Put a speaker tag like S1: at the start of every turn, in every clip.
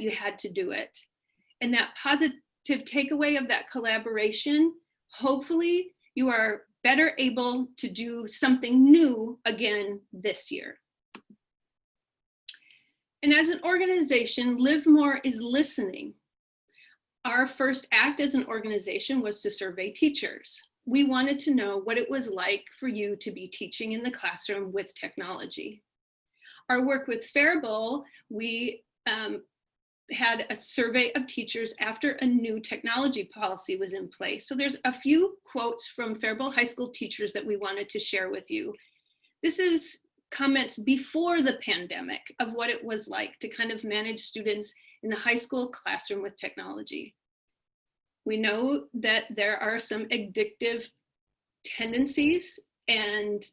S1: you had to do it. And that positive takeaway of that collaboration, hopefully you are better able to do something new again this year. And as an organization, LiveMore is listening. Our first act as an organization was to survey teachers. We wanted to know what it was like for you to be teaching in the classroom with technology. Our work with Faribault, we had a survey of teachers after a new technology policy was in place. So there's a few quotes from Faribault High School teachers that we wanted to share with you. This is comments before the pandemic of what it was like to kind of manage students in the high school classroom with technology. We know that there are some addictive tendencies and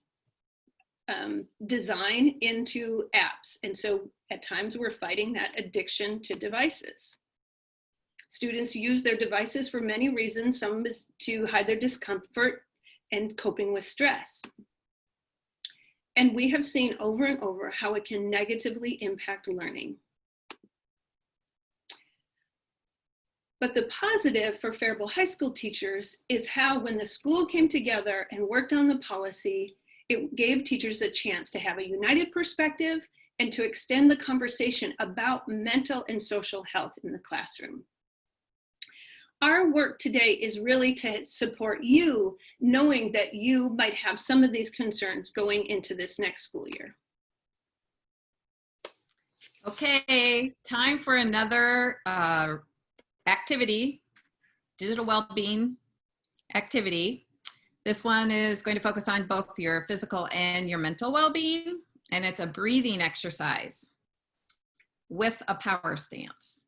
S1: design into apps. And so at times we're fighting that addiction to devices. Students use their devices for many reasons. Some is to hide their discomfort and coping with stress. And we have seen over and over how it can negatively impact learning. But the positive for Faribault High School teachers is how when the school came together and worked on the policy, it gave teachers a chance to have a united perspective and to extend the conversation about mental and social health in the classroom. Our work today is really to support you, knowing that you might have some of these concerns going into this next school year.
S2: Okay, time for another activity, digital well-being activity. This one is going to focus on both your physical and your mental well-being, and it's a breathing exercise with a power stance.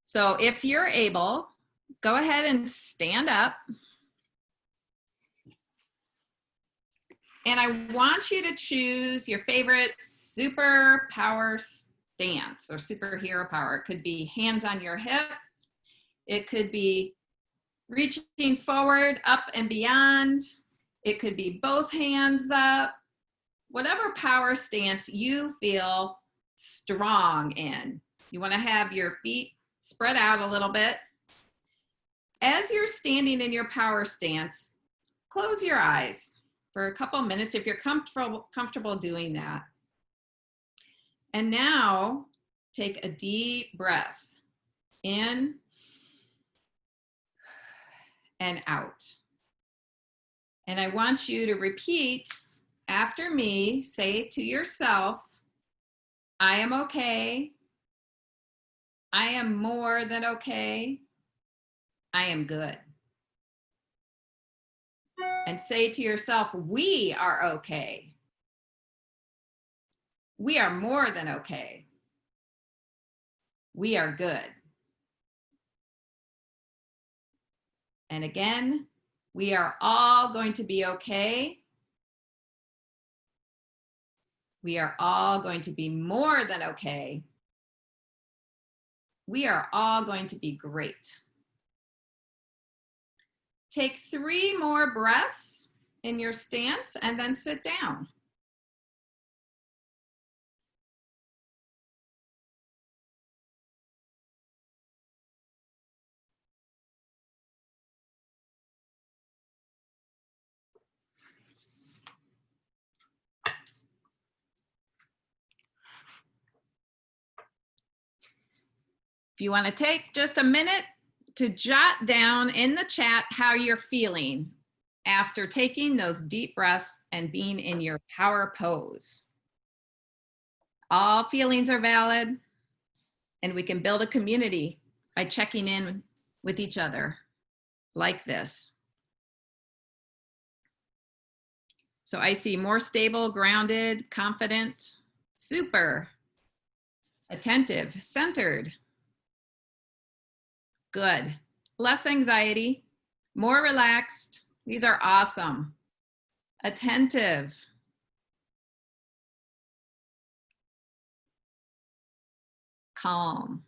S2: So if you're able, go ahead and stand up. And I want you to choose your favorite superpower stance or superhero power. It could be hands on your hip. It could be reaching forward, up and beyond. It could be both hands up. Whatever power stance you feel strong in. You want to have your feet spread out a little bit. As you're standing in your power stance, close your eyes for a couple minutes if you're comfortable doing that. And now take a deep breath in and out. And I want you to repeat after me, say to yourself, I am okay. I am more than okay. I am good. And say to yourself, we are okay. We are more than okay. We are good. And again, we are all going to be okay. We are all going to be more than okay. We are all going to be great. Take 3 more breaths in your stance and then sit down. If you want to take just a minute to jot down in the chat how you're feeling after taking those deep breaths and being in your power pose. All feelings are valid, and we can build a community by checking in with each other like this. So I see more stable, grounded, confident, super, attentive, centered. Good. Less anxiety, more relaxed. These are awesome. Attentive. Calm.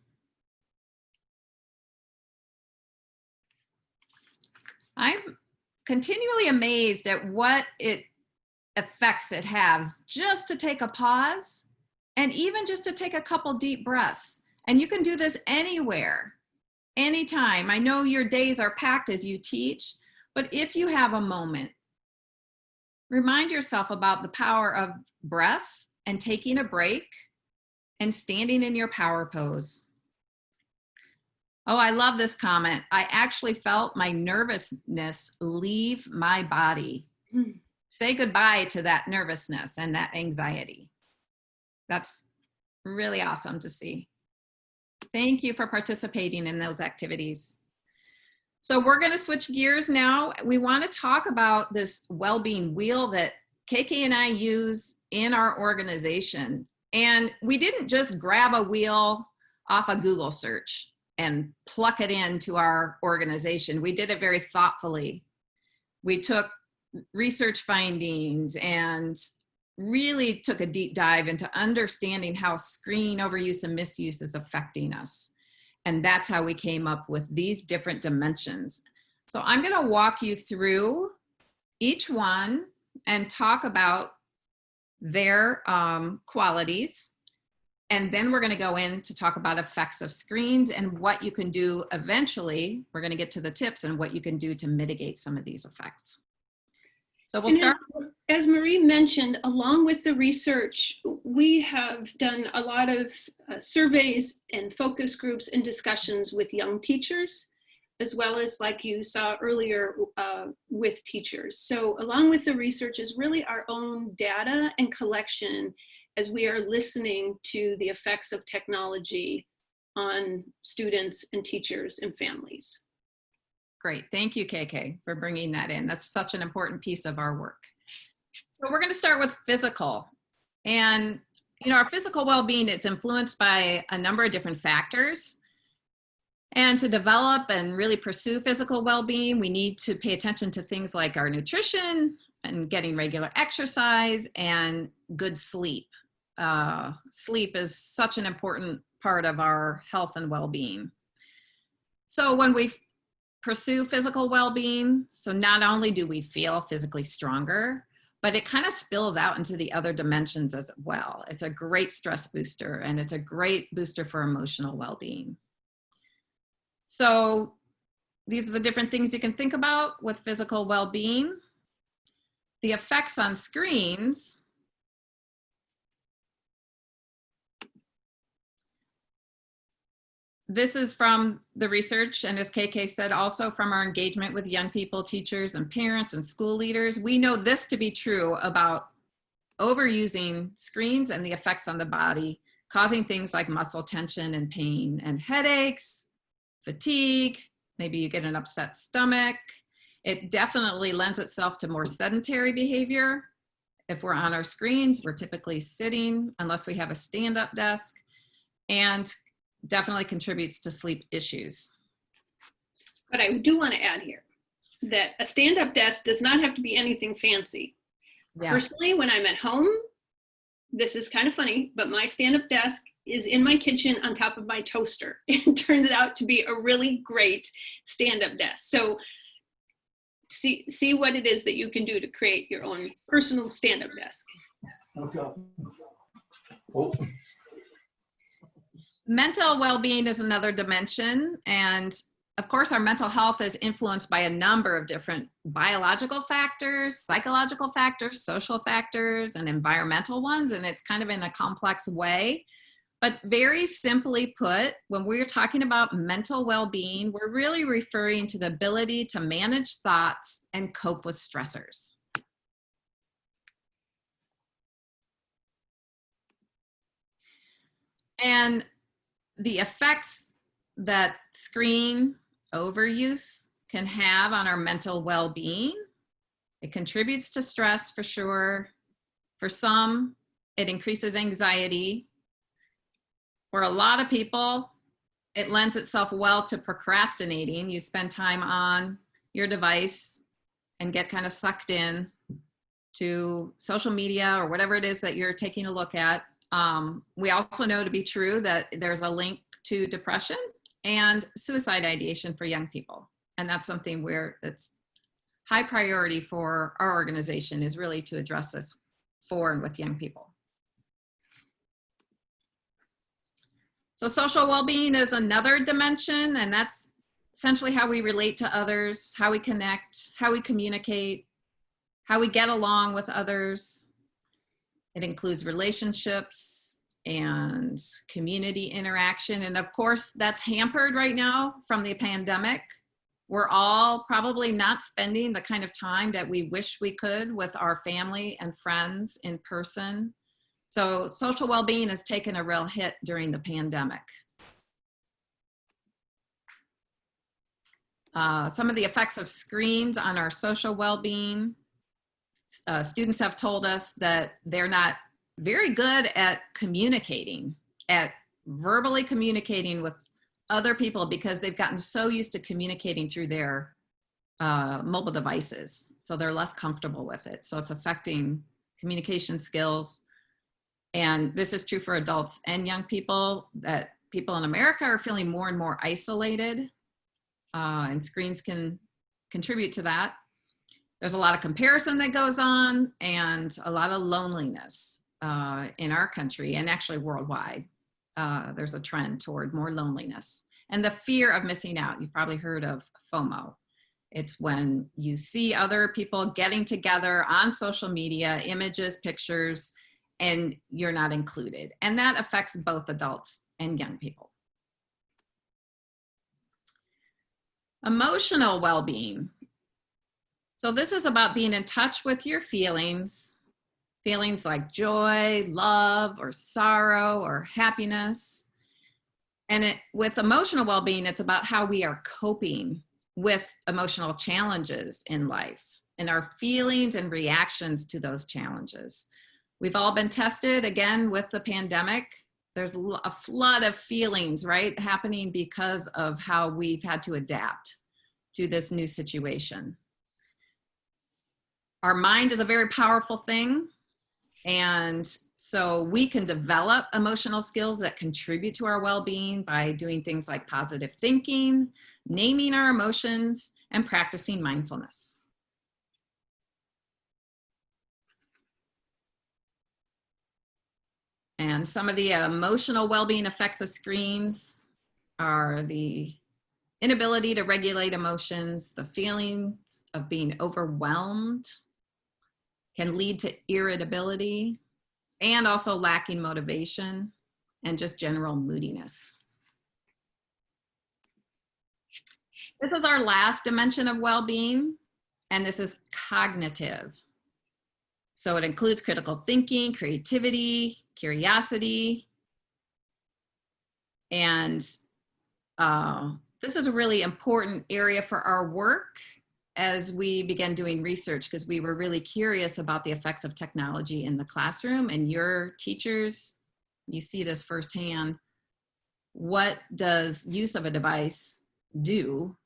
S2: I'm continually amazed at what effects it has just to take a pause and even just to take a couple deep breaths And you can do this anywhere, anytime. I know your days are packed as you teach, but if you have a moment, remind yourself about the power of breath and taking a break and standing in your power pose. Oh, I love this comment. I actually felt my nervousness leave my body. Say goodbye to that nervousness and that anxiety. That's really awesome to see. Thank you for participating in those activities. So we're going to switch gears now. We want to talk about this well-being wheel that KK and I use in our organization. And we didn't just grab a wheel off a Google search and pluck it into our organization. We did it very thoughtfully. We took research findings and really took a deep dive into understanding how screen overuse and misuse is affecting us. And that's how we came up with these different dimensions. So I'm going to walk you through each one and talk about their qualities. And then we're going to go in to talk about effects of screens and what you can do eventually. We're going to get to the tips and what you can do to mitigate some of these effects. So we'll start.
S1: As Marie mentioned, along with the research, we have done a lot of surveys and focus groups and discussions with young teachers, as well as, like you saw earlier, with teachers. So along with the research is really our own data and collection as we are listening to the effects of technology on students and teachers and families.
S2: Great. Thank you, KK, for bringing that in. That's such an important piece of our work. So we're going to start with physical. And, you know, our physical well-being is influenced by a number of different factors. And to develop and really pursue physical well-being, we need to pay attention to things like our nutrition and getting regular exercise and good sleep. Sleep is such an important part of our health and well-being. So when we pursue physical well-being, so not only do we feel physically stronger, but it kind of spills out into the other dimensions as well. It's a great stress booster, and it's a great booster for emotional well-being. So these are the different things you can think about with physical well-being. The effects on screens. This is from the research, and as KK said, also from our engagement with young people, teachers, and parents and school leaders. We know this to be true about overusing screens and the effects on the body, causing things like muscle tension and pain and headaches, fatigue, maybe you get an upset stomach. It definitely lends itself to more sedentary behavior. If we're on our screens, we're typically sitting unless we have a stand-up desk, and definitely contributes to sleep issues.
S1: But I do want to add here that a stand-up desk does not have to be anything fancy. Yeah. Personally, when I'm at home, this is kind of funny, but my stand-up desk is in my kitchen on top of my toaster. It turns out to be a really great stand-up desk. So see what it is that you can do to create your own personal stand-up desk.
S2: Oh. Mental well-being is another dimension, and of course our mental health is influenced by a number of different biological factors, psychological factors, social factors, and environmental ones, and it's kind of in a complex way. But very simply put, when we're talking about mental well-being, we're really referring to the ability to manage thoughts and cope with stressors. And the effects that screen overuse can have on our mental well-being, it contributes to stress for sure. For some, it increases anxiety. For a lot of people, it lends itself well to procrastinating. You spend time on your device and get kind of sucked in to social media or whatever it is that you're taking a look at. We also know to be true that there's a link to depression and suicide ideation for young people. And that's something where it's high priority for our organization, is really to address this for and with young people. So social well-being is another dimension, and that's essentially how we relate to others, how we connect, how we communicate, how we get along with others. It includes relationships and community interaction. And of course, that's hampered right now from the pandemic. We're all probably not spending the kind of time that we wish we could with our family and friends in person. So social well-being has taken a real hit during the pandemic. Some of the effects of screens on our social well-being. Students have told us that they're not very good at communicating, at verbally communicating with other people because they've gotten so used to communicating through their mobile devices. So they're less comfortable with it. So it's affecting communication skills. And this is true for adults and young people, that people in America are feeling more and more isolated, and screens can contribute to that. There's a lot of comparison that goes on and a lot of loneliness in our country and actually worldwide. There's a trend toward more loneliness and the fear of missing out. You've probably heard of FOMO. It's when you see other people getting together on social media, images, pictures, and you're not included. And that affects both adults and young people. Emotional well-being. So this is about being in touch with your feelings like joy, love, or sorrow, or happiness. And with emotional well-being, it's about how we are coping with emotional challenges in life and our feelings and reactions to those challenges. We've all been tested again with the pandemic. There's a flood of feelings, right, happening because of how we've had to adapt to this new situation. Our mind is a very powerful thing. And so we can develop emotional skills that contribute to our well-being by doing things like positive thinking, naming our emotions, and practicing mindfulness. And some of the emotional well-being effects of screens are the inability to regulate emotions, the feeling of being overwhelmed, can lead to irritability, and also lacking motivation and just general moodiness. This is our last dimension of well-being, and this is cognitive. So it includes critical thinking, creativity, curiosity, and this is a really important area for our work as we began doing research, because we were really curious about the effects of technology in the classroom. And your teachers, you see this firsthand. What does use of a device do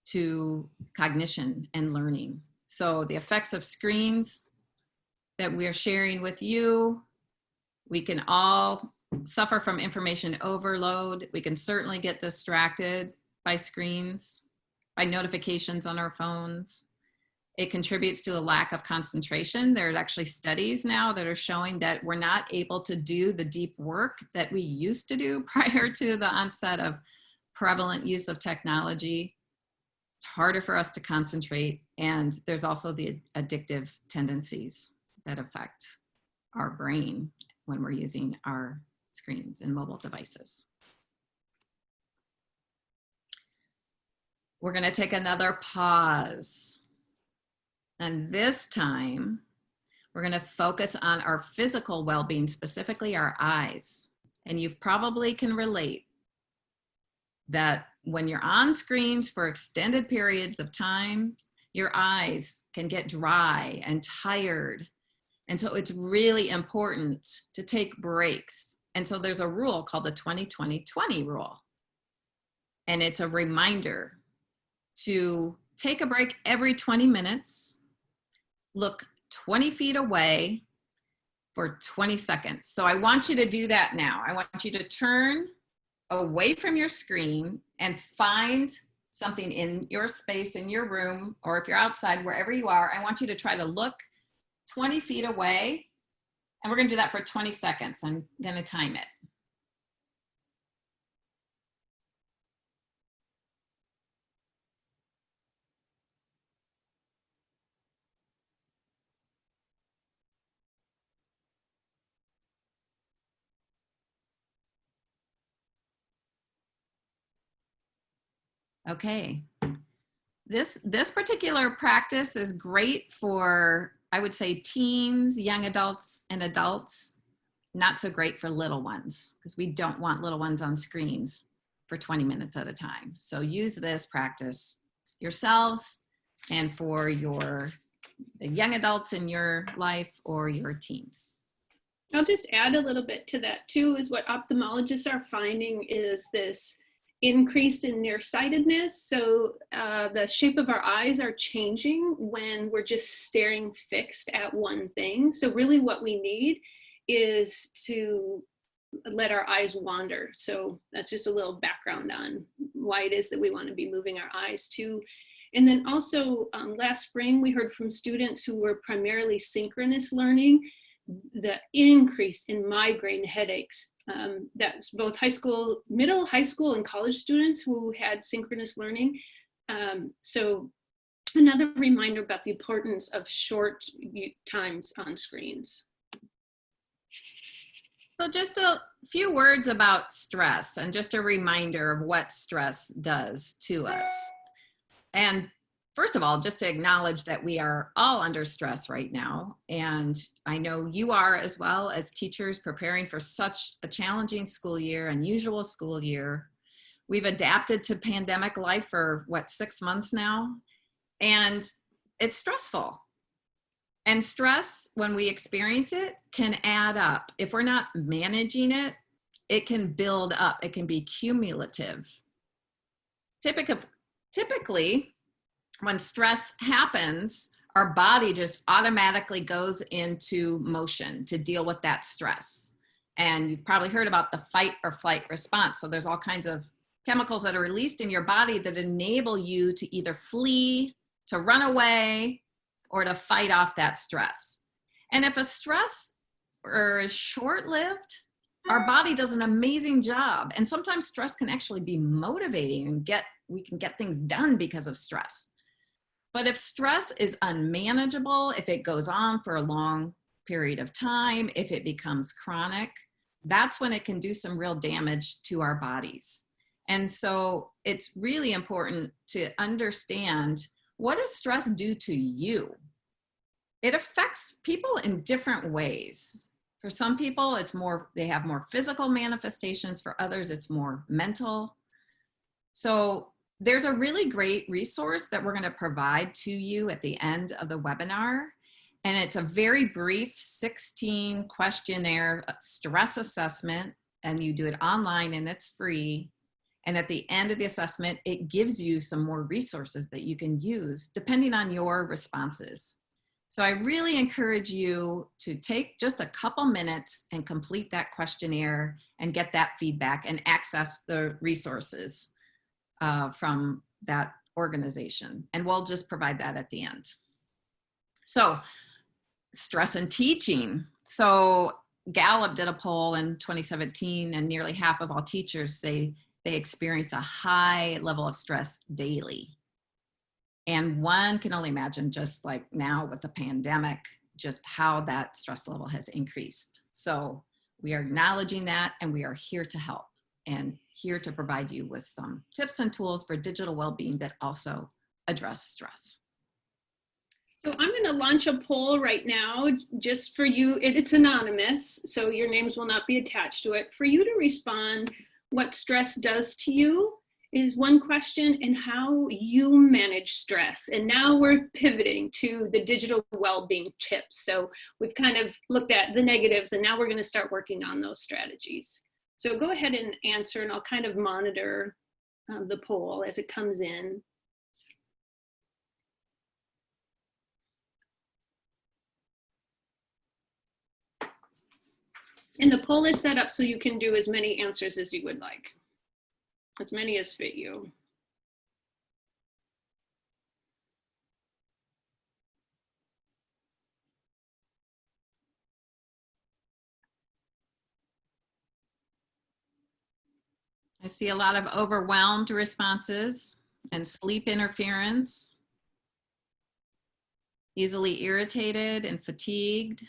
S2: to cognition and learning? So the effects of screens that we're sharing with you, we can all suffer from information overload. We can certainly get distracted by screens, by notifications on our phones. It contributes to a lack of concentration. There are actually studies now that are showing that we're not able to do the deep work that we used to do prior to the onset of prevalent use of technology. It's harder for us to concentrate, and there's also the addictive tendencies that affect our brain when we're using our screens and mobile devices. We're going to take another pause. And this time, we're going to focus on our physical well-being, specifically our eyes. And you probably can relate that when you're on screens for extended periods of time, your eyes can get dry and tired. And so it's really important to take breaks. And so there's a rule called the 20-20-20 rule. And it's a reminder to take a break every 20 minutes, look 20 feet away for 20 seconds. So I want you to do that now. I want you to turn away from your screen and find something in your space, in your room, or if you're outside, wherever you are, I want you to try to look 20 feet away. And we're going to do that for 20 seconds. I'm going to time it. Okay. This particular practice is great for, I would say, teens, young adults, and adults. Not so great for little ones, because we don't want little ones on screens for 20 minutes at a time. So use this practice yourselves and for the young adults in your life or your teens.
S1: I'll just add a little bit to that too, is what ophthalmologists are finding is this increase in nearsightedness. So the shape of our eyes are changing when we're just staring fixed at one thing. So really what we need is to let our eyes wander. So that's just a little background on why it is that we want to be moving our eyes too. And then also last spring, we heard from students who were primarily synchronous learning, the increase in migraine headaches. That's both high school, middle, high school, and college students who had synchronous learning. So another reminder about the importance of short times on screens.
S2: So just a few words about stress and just a reminder of what stress does to us. And first of all, just to acknowledge that we are all under stress right now. And I know you are as well, as teachers preparing for such a challenging school year, unusual school year. We've adapted to pandemic life for 6 months now, and it's stressful. And stress, when we experience it, can add up. If we're not managing it, it can build up. It can be cumulative. Typically, when stress happens, our body just automatically goes into motion to deal with that stress. And you've probably heard about the fight or flight response. So there's all kinds of chemicals that are released in your body that enable you to either flee, to run away, or to fight off that stress. And if a stress is short-lived, our body does an amazing job. And sometimes stress can actually be motivating and we can get things done because of stress. But if stress is unmanageable, if it goes on for a long period of time, if it becomes chronic, that's when it can do some real damage to our bodies. And so it's really important to understand, what does stress do to you? It affects people in different ways. For some people, they have more physical manifestations. For others, it's more mental. So there's a really great resource that we're going to provide to you at the end of the webinar. And it's a very brief 16 questionnaire stress assessment, and you do it online and it's free. And at the end of the assessment, it gives you some more resources that you can use depending on your responses. So I really encourage you to take just a couple minutes and complete that questionnaire and get that feedback and access the resources from that organization. And we'll just provide that at the end. So stress in teaching. So Gallup did a poll in 2017, and nearly half of all teachers say they experience a high level of stress daily. And one can only imagine, just like now with the pandemic, just how that stress level has increased. So we are acknowledging that, and we are here to help and here to provide you with some tips and tools for digital well-being that also address stress.
S1: So I'm going to launch a poll right now just for you. It's anonymous, so your names will not be attached to it. For you to respond, what stress does to you is one question, and how you manage stress. And now we're pivoting to the digital well-being tips. So we've kind of looked at the negatives, and now we're going to start working on those strategies. So go ahead and answer, and I'll kind of monitor the poll as it comes in. And the poll is set up so you can do as many answers as you would like, as many as fit you.
S2: I see a lot of overwhelmed responses and sleep interference, easily irritated and fatigued.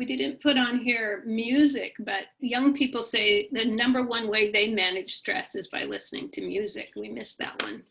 S1: We didn't put on here music, but young people say the number one way they manage stress is by listening to music. We missed that one.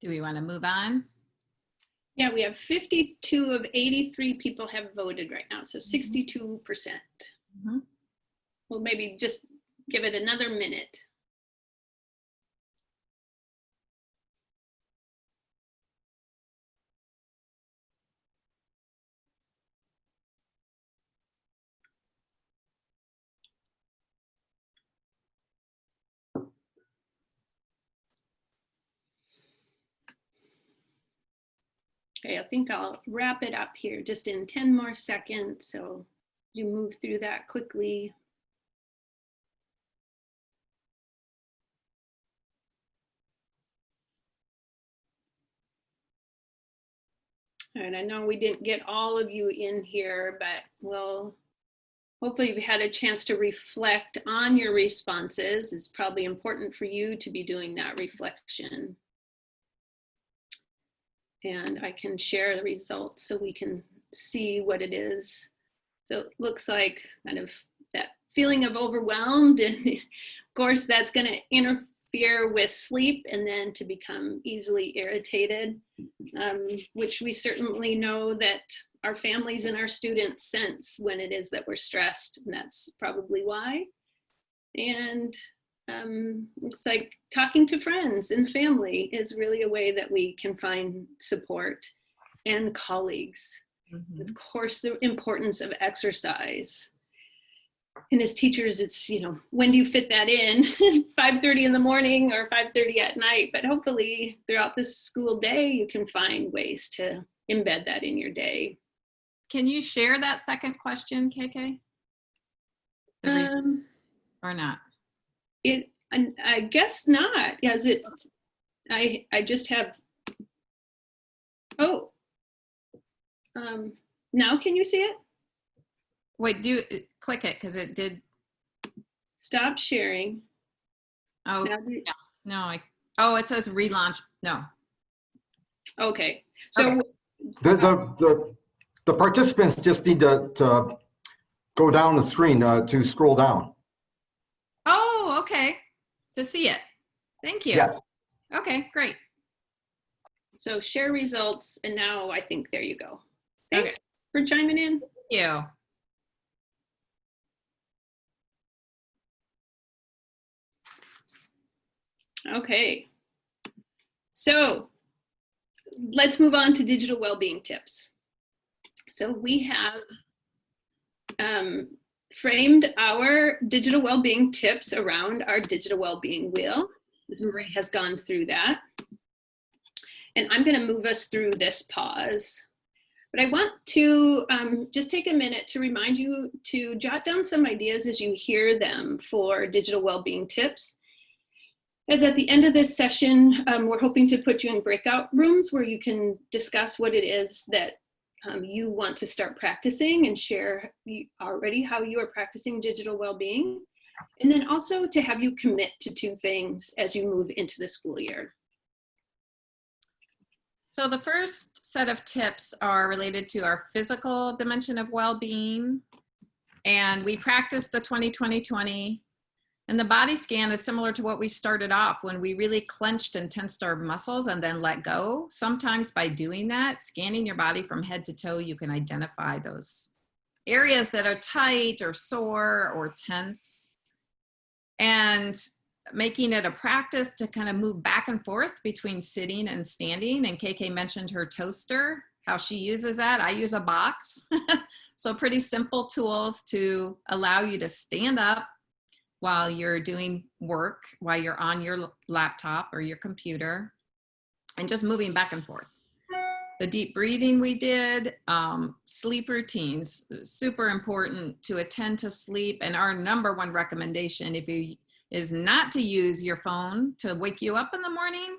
S2: Do we want to move on?
S1: Yeah, we have 52 of 83 people have voted right now, so 62%.
S2: Mhm.
S1: We'll maybe just give it another minute. Okay, I think I'll wrap it up here just in 10 more seconds. So you move through that quickly. All right, I know we didn't get all of you in here, but well, hopefully you've had a chance to reflect on your responses. It's probably important for you to be doing that reflection. And I can share the results so we can see what it is. So it looks like kind of that feeling of overwhelmed, and of course that's going to interfere with sleep and then to become easily irritated, which we certainly know that our families and our students sense when it is that we're stressed, and that's probably why. And looks like talking to friends and family is really a way that we can find support, and colleagues.
S2: Mhm.
S1: Of course, the importance of exercise. And as teachers, it's, you know, when do you fit that in? 5:30 in the morning or 5:30 at night? But hopefully throughout the school day, you can find ways to embed that in your day.
S2: Can you share that second question, KK? The reason or not?
S1: I guess not, as it's, I just have, oh, now can you see it?
S2: Wait, click it because it did.
S1: Stop sharing.
S2: Oh,
S1: Now,
S2: no, oh, it says relaunch. No.
S1: okay. So
S2: okay.
S3: The participants just need to go down the screen to scroll down.
S2: Oh, okay. To see it. Thank you.
S3: Yes.
S2: Okay, great.
S1: So share results, and now I think there you go. Thanks
S2: Okay.
S1: for chiming in.
S2: Thank you.
S1: Okay. So let's move on to digital well-being tips. So we have framed our digital well-being tips around our digital well-being wheel. Ms. Marie has gone through that. And I'm going to move us through this pause. But I want to just take a minute to remind you to jot down some ideas as you hear them for digital well-being tips. As at the end of this session, we're hoping to put you in breakout rooms where you can discuss what it is that you want to start practicing and share already how you are practicing digital well-being. And then also to have you commit to 2 things as you move into the school year.
S2: So the first set of tips are related to our physical dimension of well-being. And we practiced the 20-20-20. And the body scan is similar to what we started off when we really clenched and tensed our muscles and then let go. Sometimes by doing that, scanning your body from head to toe, you can identify those areas that are tight or sore or tense, and making it a practice to kind of move back and forth between sitting and standing. And KK mentioned her toaster, how she uses that. I use a box. So pretty simple tools to allow you to stand up while you're doing work, while you're on your laptop or your computer, and just moving back and forth. The deep breathing we did, sleep routines, super important to attend to sleep. And our number one recommendation is not to use your phone to wake you up in the morning,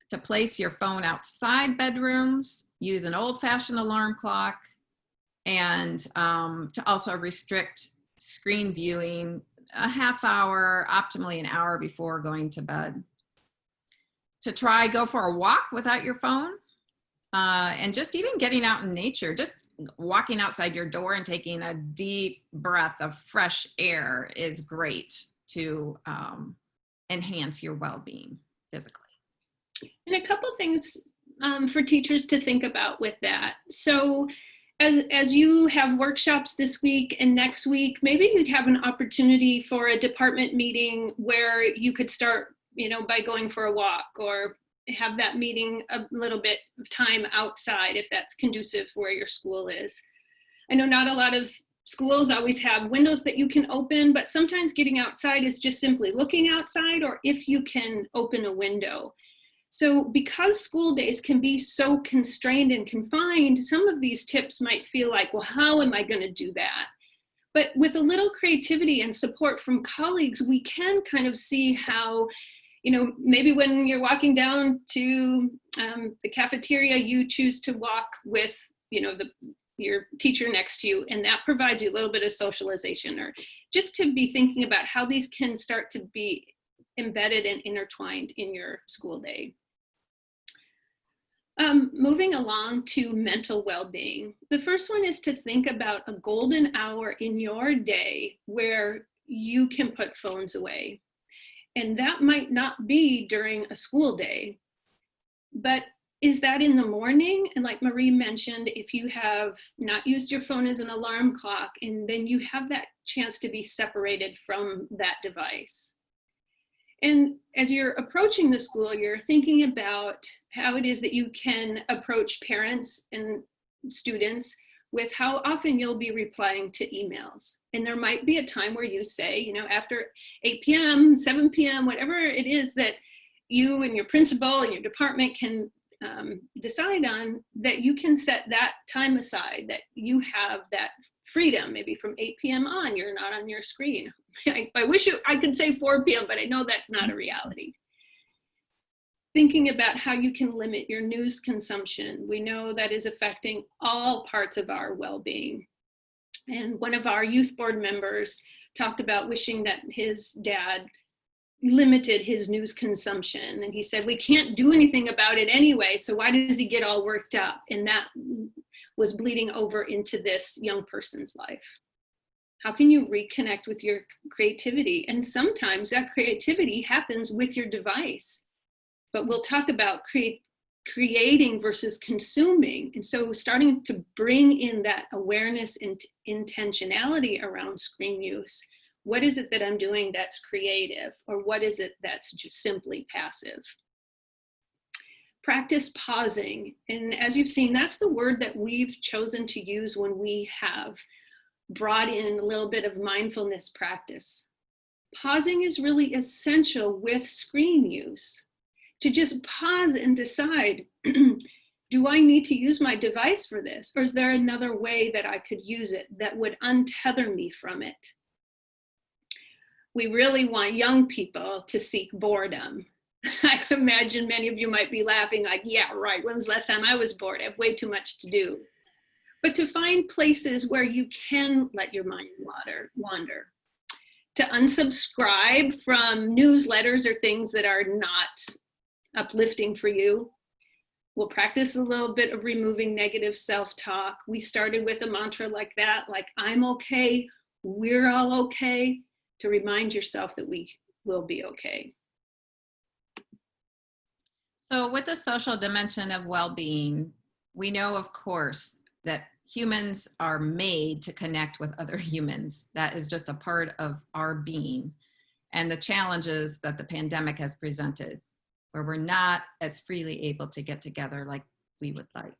S2: to place your phone outside bedrooms, use an old-fashioned alarm clock, and to also restrict screen viewing a half hour, optimally an hour before going to bed. To try go for a walk without your phone, and just even getting out in nature, just walking outside your door and taking a deep breath of fresh air is great to enhance your well-being physically.
S1: And a couple things for teachers to think about with that. So as you have workshops this week and next week, maybe you'd have an opportunity for a department meeting where you could start, by going for a walk, or have that meeting a little bit of time outside if that's conducive where your school is. I know not a lot of schools always have windows that you can open, but sometimes getting outside is just simply looking outside, or if you can open a window. So because school days can be so constrained and confined, some of these tips might feel like, well, how am I going to do that? But with a little creativity and support from colleagues, we can kind of see how, maybe when you're walking down to the cafeteria, you choose to walk with, your teacher next to you, and that provides you a little bit of socialization, or just to be thinking about how these can start to be embedded and intertwined in your school day. Moving along to mental well-being. The first one is to think about a golden hour in your day where you can put phones away. And that might not be during a school day, but is that in the morning? And like Marie mentioned, if you have not used your phone as an alarm clock, and then you have that chance to be separated from that device. And as you're approaching the school, you're thinking about how it is that you can approach parents and students with how often you'll be replying to emails. And there might be a time where you say, after 8 p.m., 7 p.m., whatever it is that you and your principal and your department can decide on, that you can set that time aside, that you have that freedom. Maybe from 8 p.m. on, you're not on your screen. I wish I could say 4 p.m., but I know that's not a reality. Thinking about how you can limit your news consumption. We know that is affecting all parts of our well-being. And one of our youth board members talked about wishing that his dad limited his news consumption. And he said, we can't do anything about it anyway, so why does he get all worked up? And that was bleeding over into this young person's life. How can you reconnect with your creativity? And sometimes that creativity happens with your device. But we'll talk about creating versus consuming. And so starting to bring in that awareness and intentionality around screen use. What is it that I'm doing that's creative? Or what is it that's just simply passive? Practice pausing. And as you've seen, that's the word that we've chosen to use when we have brought in a little bit of mindfulness practice. Pausing is really essential with screen use. To just pause and decide, do I need to use my device for this? Or is there another way that I could use it that would untether me from it? We really want young people to seek boredom. I can imagine many of you might be laughing like, yeah, right, when was the last time I was bored? I have way too much to do. But to find places where you can let your mind wander. To unsubscribe from newsletters or things that are not uplifting for you. We'll practice a little bit of removing negative self-talk. We started with a mantra like that, like I'm okay, we're all okay, to remind yourself that we will be okay.
S2: So with the social dimension of well-being, we know, of course, that humans are made to connect with other humans. That is just a part of our being. And the challenges that the pandemic has presented, where we're not as freely able to get together like we would like.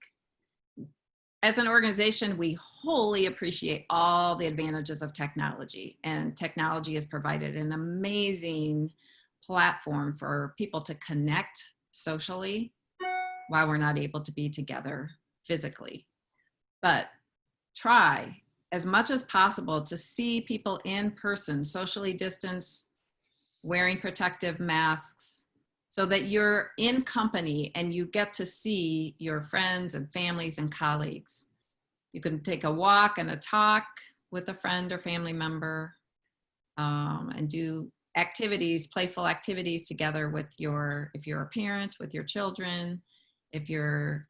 S2: As an organization, we wholly appreciate all the advantages of technology, and technology has provided an amazing platform for people to connect socially while we're not able to be together physically. But try as much as possible to see people in person, socially distanced, wearing protective masks, so that you're in company and you get to see your friends and families and colleagues. You can take a walk and a talk with a friend or family member, and do activities, playful activities together with if you're a parent, with your children, if you're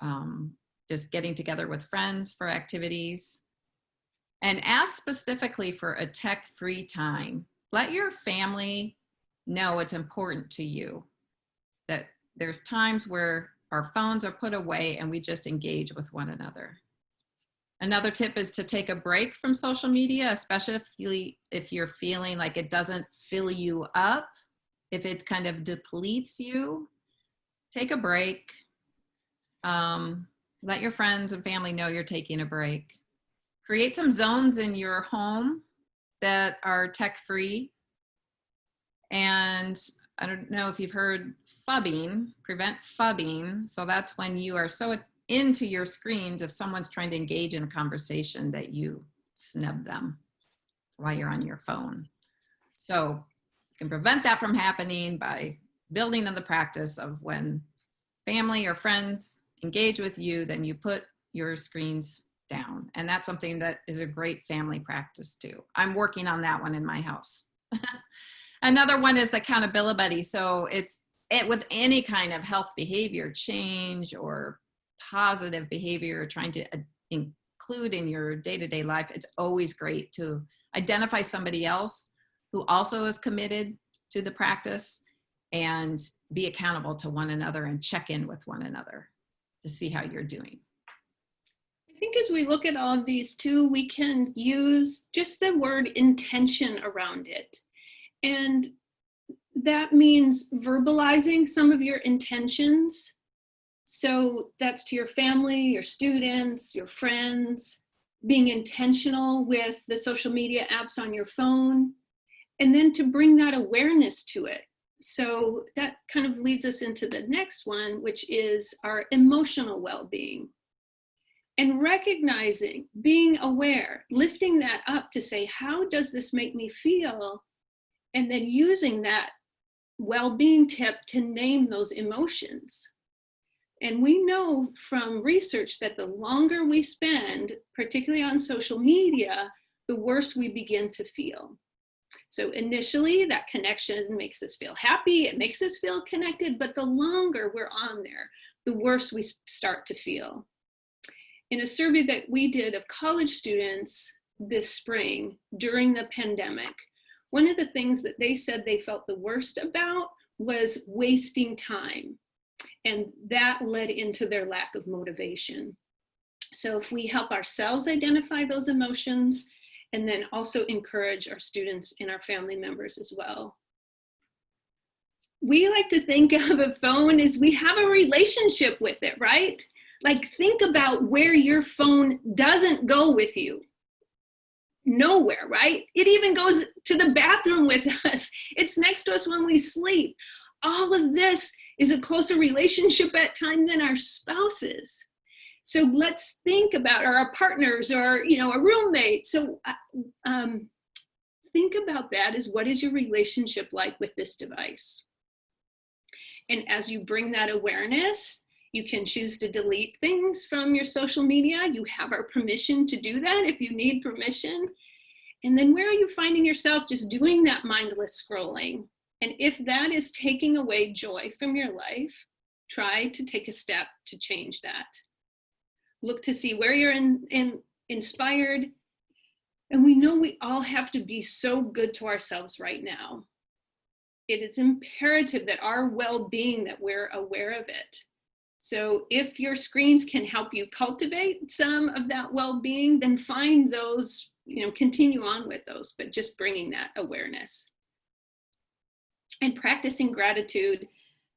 S2: just getting together with friends for activities. And ask specifically for a tech-free time. Let your family know it's important to you, that there's times where our phones are put away and we just engage with one another. Another tip is to take a break from social media, especially if you're feeling like it doesn't fill you up, if it kind of depletes you. Take a break. Let your friends and family know you're taking a break. Create some zones in your home that are tech-free. And I don't know if you've heard phubbing, prevent phubbing. So that's when you are so into your screens, if someone's trying to engage in a conversation, that you snub them while you're on your phone. So you can prevent that from happening by building in the practice of when family or friends engage with you, then you put your screens down. And that's something that is a great family practice too. I'm working on that one in my house. Another one is accountability. So with any kind of health behavior change or positive behavior you're trying to include in your day-to-day life, it's always great to identify somebody else who also is committed to the practice and be accountable to one another and check in with one another to see how you're doing.
S1: I think as we look at all of these too, we can use just the word intention around it. And that means verbalizing some of your intentions. So that's to your family, your students, your friends, being intentional with the social media apps on your phone, and then to bring that awareness to it. So that kind of leads us into the next one, which is our emotional well-being. And recognizing, being aware, lifting that up to say, how does this make me feel? And then using that well-being tip to name those emotions. And we know from research that the longer we spend, particularly on social media, the worse we begin to feel. So initially, that connection makes us feel happy, it makes us feel connected, but the longer we're on there, the worse we start to feel. In a survey that we did of college students this spring during the pandemic, one of the things that they said they felt the worst about was wasting time. And that led into their lack of motivation. So if we help ourselves identify those emotions, and then also encourage our students and our family members as well. We like to think of a phone as we have a relationship with it, right? Like, think about where your phone doesn't go with you. Nowhere, right? It even goes to the bathroom with us. It's next to us when we sleep. All of this is a closer relationship at times than our spouses. So let's think about our partners or, a roommate. So think about that as, what is your relationship like with this device? And as you bring that awareness, you can choose to delete things from your social media. You have our permission to do that if you need permission. And then where are you finding yourself just doing that mindless scrolling? And if that is taking away joy from your life, try to take a step to change that. Look to see where you're inspired. And we know we all have to be so good to ourselves right now. It is imperative that our well-being, that we're aware of it. So if your screens can help you cultivate some of that well-being, then find those, continue on with those, but just bringing that awareness. And practicing gratitude,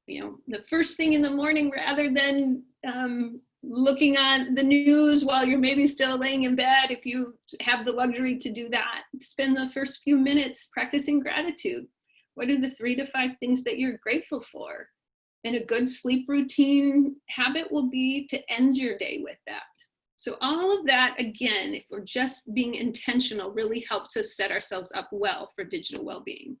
S1: the first thing in the morning, rather than looking at the news while you're maybe still laying in bed, if you have the luxury to do that, spend the first few minutes practicing gratitude. What are the 3 to 5 things that you're grateful for? And a good sleep routine habit will be to end your day with that. So all of that, again, if we're just being intentional, really helps us set ourselves up well for digital well-being.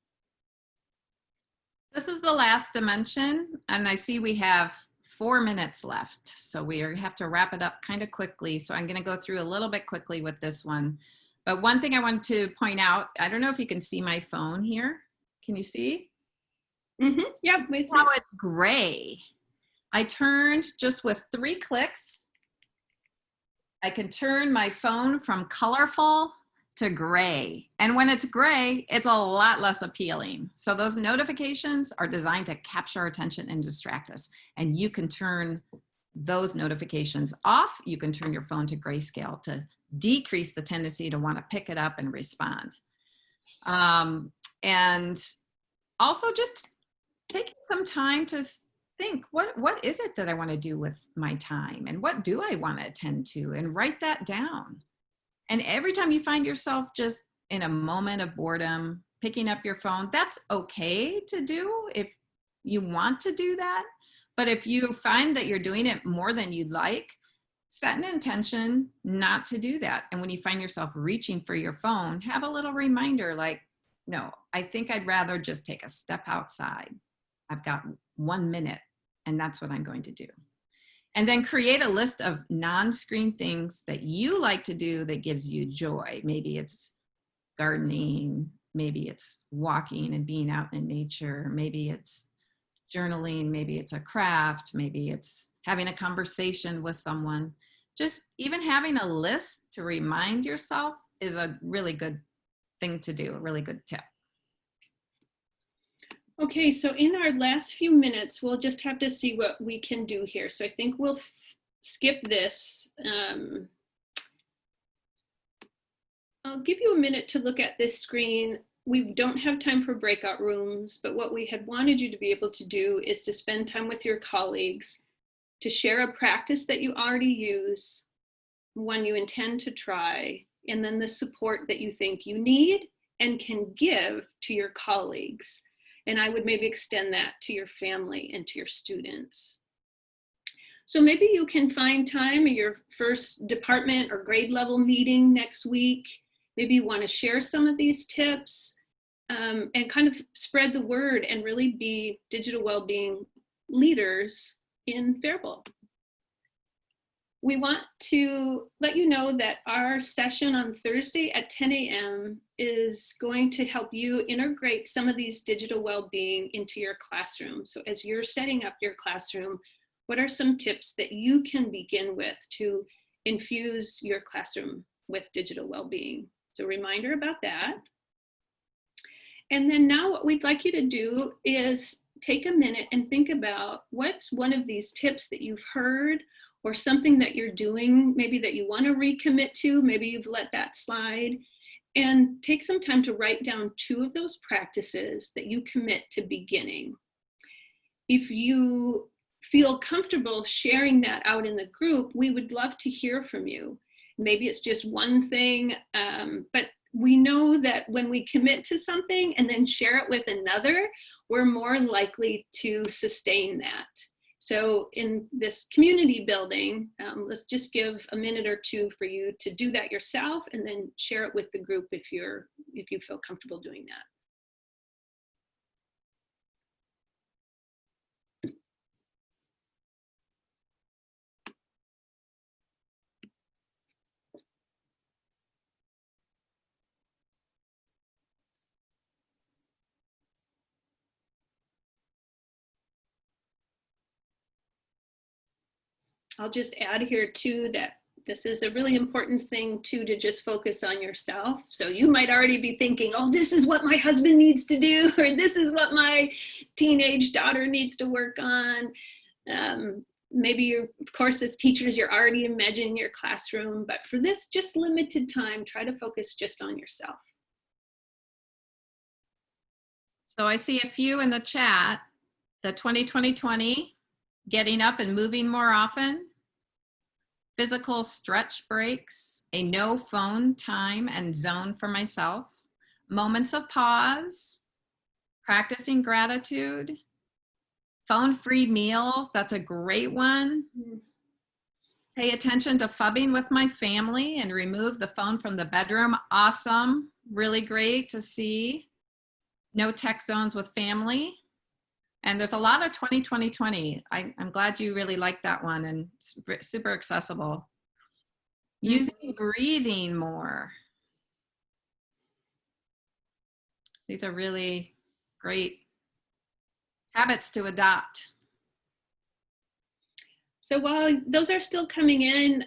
S2: This is the last dimension, and I see we have 4 minutes left. So we have to wrap it up kind of quickly. So I'm going to go through a little bit quickly with this one. But one thing I want to point out, I don't know if you can see my phone here. Can you see?
S1: Mm-hmm. Yeah,
S2: how it's gray. I turned just with 3 clicks. I can turn my phone from colorful to gray. And when it's gray, it's a lot less appealing. So those notifications are designed to capture our attention and distract us. And you can turn those notifications off. You can turn your phone to grayscale to decrease the tendency to want to pick it up and respond. And also just taking some time to think, what is it that I want to do with my time? And what do I want to attend to? And write that down. And every time you find yourself just in a moment of boredom, picking up your phone, that's okay to do if you want to do that. But if you find that you're doing it more than you'd like, set an intention not to do that. And when you find yourself reaching for your phone, have a little reminder like, no, I think I'd rather just take a step outside. I've got 1 minute, and that's what I'm going to do. And then create a list of non-screen things that you like to do that gives you joy. Maybe it's gardening, maybe it's walking and being out in nature, maybe it's journaling, maybe it's a craft, maybe it's having a conversation with someone. Just even having a list to remind yourself is a really good thing to do, a really good tip.
S1: Okay, so in our last few minutes, we'll just have to see what we can do here. So I think we'll skip this. I'll give you a minute to look at this screen. We don't have time for breakout rooms, but what we had wanted you to be able to do is to spend time with your colleagues, to share a practice that you already use, one you intend to try, and then the support that you think you need and can give to your colleagues. And I would maybe extend that to your family and to your students. So maybe you can find time in your first department or grade level meeting next week. Maybe you want to share some of these tips and kind of spread the word and really be digital well-being leaders in Faribault. We want to let you know that our session on Thursday at 10 a.m. is going to help you integrate some of these digital well-being into your classroom. So as you're setting up your classroom, what are some tips that you can begin with to infuse your classroom with digital well-being? So a reminder about that. And then now what we'd like you to do is take a minute and think about what's one of these tips that you've heard or something that you're doing, maybe that you want to recommit to, maybe you've let that slide, and take some time to write down 2 of those practices that you commit to beginning. If you feel comfortable sharing that out in the group, we would love to hear from you. Maybe it's just one thing, but we know that when we commit to something and then share it with another, we're more likely to sustain that. So in this community building, let's just give a minute or 2 for you to do that yourself and then share it with the group if you feel comfortable doing that. I'll just add here too that this is a really important thing too, to just focus on yourself. So you might already be thinking, oh, this is what my husband needs to do, or this is what my teenage daughter needs to work on. Maybe you're, of course, as teachers, you're already imagining your classroom, but for this just limited time, try to focus just on yourself.
S2: So I see a few in the chat. The 20-20-20, getting up and moving more often, physical stretch breaks, a no phone time and zone for myself, moments of pause, practicing gratitude, phone-free meals, that's a great one. Pay attention to phubbing with my family and remove the phone from the bedroom. Awesome, really great to see. No tech zones with family. And there's a lot of 20-20-20. I'm glad you really like that one, and it's super accessible. Using breathing more. These are really great habits to adopt.
S1: So while those are still coming in,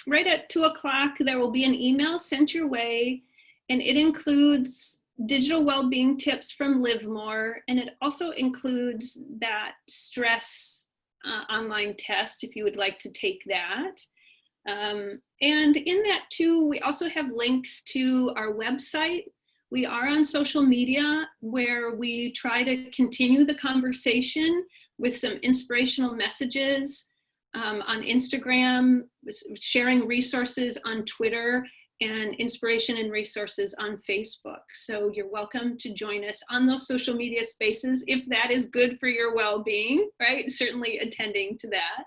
S1: right at 2 o'clock, there will be an email sent your way, and it includes digital well-being tips from LiveMore, and it also includes that stress online test if you would like to take that. And in that too, we also have links to our website. We are on social media where we try to continue the conversation with some inspirational messages on Instagram, sharing resources on Twitter, and inspiration and resources on Facebook. So you're welcome to join us on those social media spaces if that is good for your well-being, right? Certainly attending to that.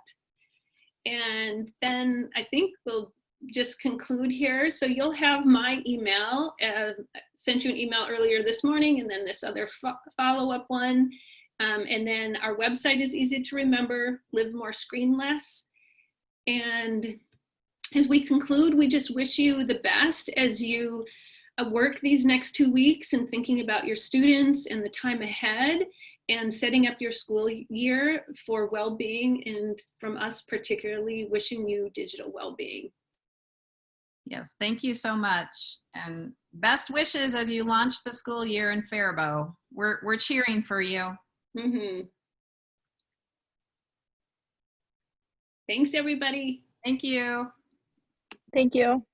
S1: And then I think we'll just conclude here. So you'll have my email. Sent you an email earlier this morning, and then this other follow-up one. And then our website is easy to remember, Live More Screen Less. And as we conclude, we just wish you the best as you work these next 2 weeks and thinking about your students and the time ahead and setting up your school year for well-being, and from us particularly wishing you digital well-being.
S2: Yes, thank you so much. And best wishes as you launch the school year in Faribault. We're cheering for you.
S1: Mm-hmm. Thanks, everybody.
S2: Thank you.
S4: Thank you.